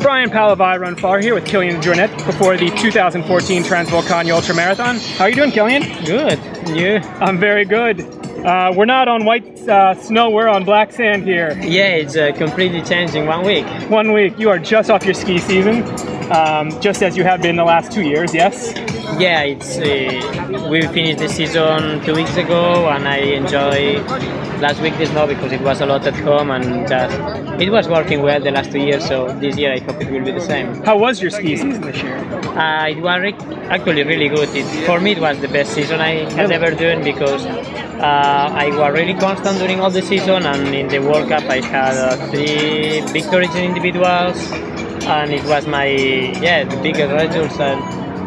Brian Palavai, run far here with Kilian Jornet before the 2014 Transvulcania Ultramarathon. How are you doing, Kilian? Good. You? I'm very good. We're not on white snow, we're on black sand here. Yeah, it's completely changed in 1 week. 1 week. You are just off your ski season, just as you have been the last 2 years, yes? Yeah, it's we finished the season 2 weeks ago, and I enjoy last week the snow because it was a lot at home, and just it was working well the last 2 years. So this year I hope it will be the same. How was your ski season this year? It was actually really good. For me, it was the best season I had ever done because I was really constant during all the season, and in the World Cup I had 3 victories in individuals, and it was my the biggest results. And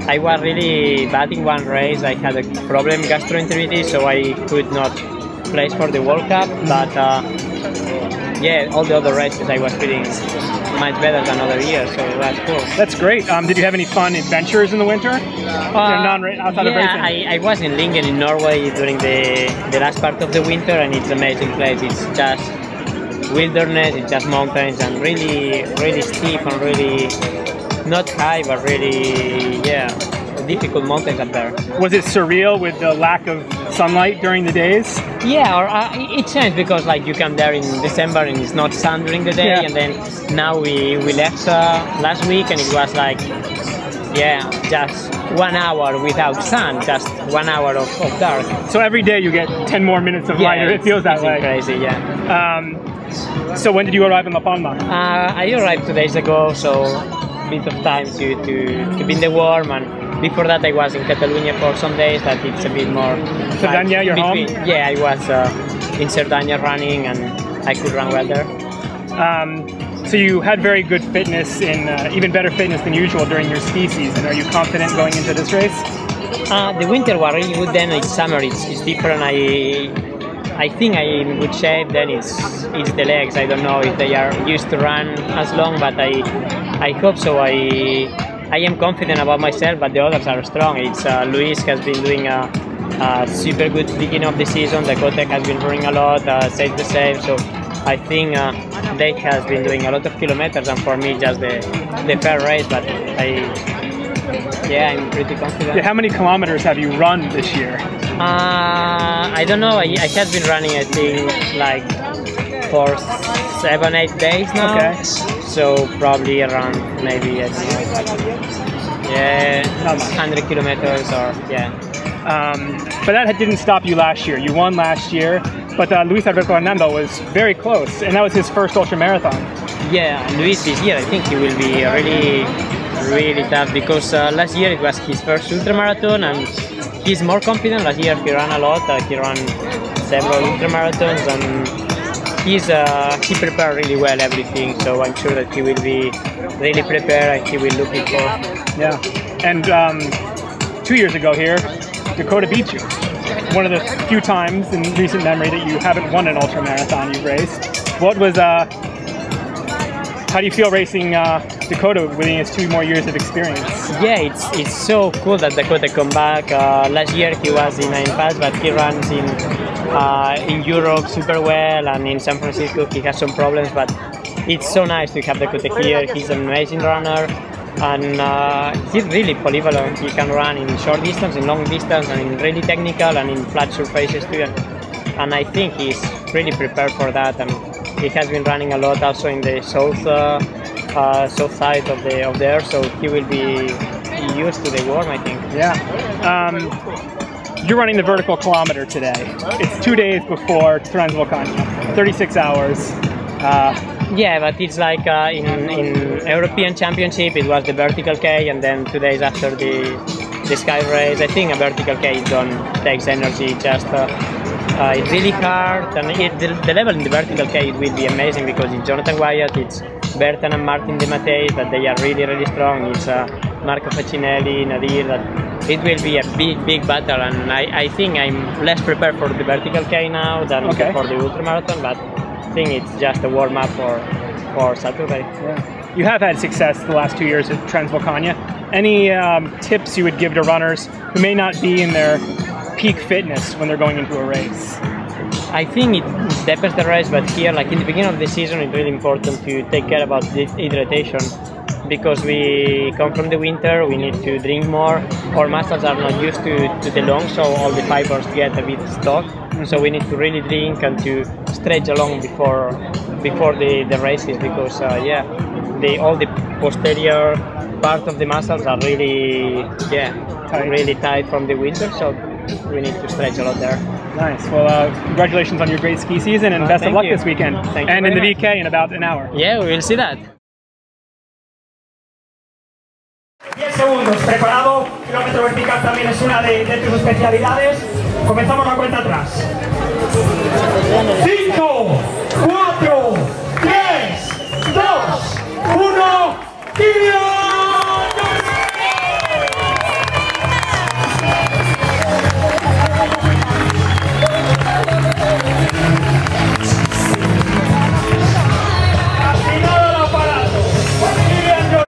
I was really bad in one race. I had a problem gastroenteritis, so I could not place for the World Cup. But all the other races I was feeling much better than other years, so it was cool. That's great. Did you have any fun adventures in the winter? Outside of racing? I was in Lingen in Norway during the last part of the winter, and it's an amazing place. It's just wilderness, it's just mountains, and really, really steep and really not high, but really, difficult mountains up there. Was it surreal with the lack of sunlight during the days? Yeah, or it changed because like you come there in December and it's not sun during the day, and then now we left last week and it was like, just 1 hour without sun, just 1 hour of dark. So every day you get 10 more minutes of light, it feels that way. Crazy, yeah. So when did you arrive in La Palma? I arrived 2 days ago, so a bit of time to be in the warm, and before that I was in Catalonia for some days, that it's a bit more... Sardinia, your home? Yeah, I was in Sardinia running, and I could run well there. So you had very good fitness, even better fitness than usual during your ski season. Are you confident going into this race? The winter was really good, then it's summer, it's different. I think I'm in good shape. Then it's the legs. I don't know if they are used to run as long, but I hope so. I am confident about myself, but the others are strong. It's Luis has been doing a super good beginning of the season. Dakota has been running a lot, says the same. So I think they has been doing a lot of kilometers, and for me just the fair race. But I'm pretty confident. How many kilometers have you run this year? I don't know. I have been running, I think, like for 7-8 days now. Okay. So probably around maybe 100 kilometers or But that didn't stop you last year. You won last year, but Luis Alberto Hernando was very close, and that was his first ultramarathon. Yeah, Luis this year I think he will be really tough because last year it was his first ultramarathon, and he's more confident. Last year he ran a lot. He ran several ultramarathons, and he prepared really well everything. So I'm sure that he will be really prepared, and he will look it for. Yeah, and 2 years ago here, Dakota beat you. One of the few times in recent memory that you haven't won an ultramarathon you've raced. What was how do you feel racing Dakota within his 2 more years of experience? Yeah, it's so cool that Dakota come back. Last year he was in Pass, but he runs in Europe super well, and in San Francisco he has some problems, but it's so nice to have Dakota here. He's an amazing runner, and he's really polyvalent. He can run in short distance, in long distance, and in really technical and in flat surfaces too. And I think he's really prepared for that. And he has been running a lot also in the south side of the earth, so he will be used to the warm, I think. Yeah. You're running the vertical kilometer today. It's 2 days before Transvulcania, 36 hours. Yeah, but it's like in European Championship it was the vertical K, and then 2 days after the sky race. I think a vertical K takes energy. Just it's really hard, and the level in the vertical K it will be amazing because it's Jonathan Wyatt, it's Bertan and Martin De Matteis, that they are really strong. It's Marco Facinelli, Nadir. That it will be a big battle, and I think I'm less prepared for the vertical K now than for the ultramarathon, but I think it's just a warm up for Saturday. Yeah. You have had success the last 2 years at Transvulcania. Any tips you would give to runners who may not be in their peak fitness when they're going into a race? I think it depends the race, but here, like in the beginning of the season, it's really important to take care about the hydration. because we come from the winter, we need to drink more. Our muscles are not used to the lungs, so all the fibers get a bit stuck. So we need to really drink and to stretch along before the races, because all the posterior part of the muscles are really really tight from the winter, so we need to stretch a lot there. Nice. Well, congratulations on your great ski season, and best of luck this weekend. Thank you and in the much. VK in about an hour. Yeah, we will see that. 10 segundos, preparado, kilómetro vertical también es una de tus especialidades. Comenzamos la cuenta atrás. 5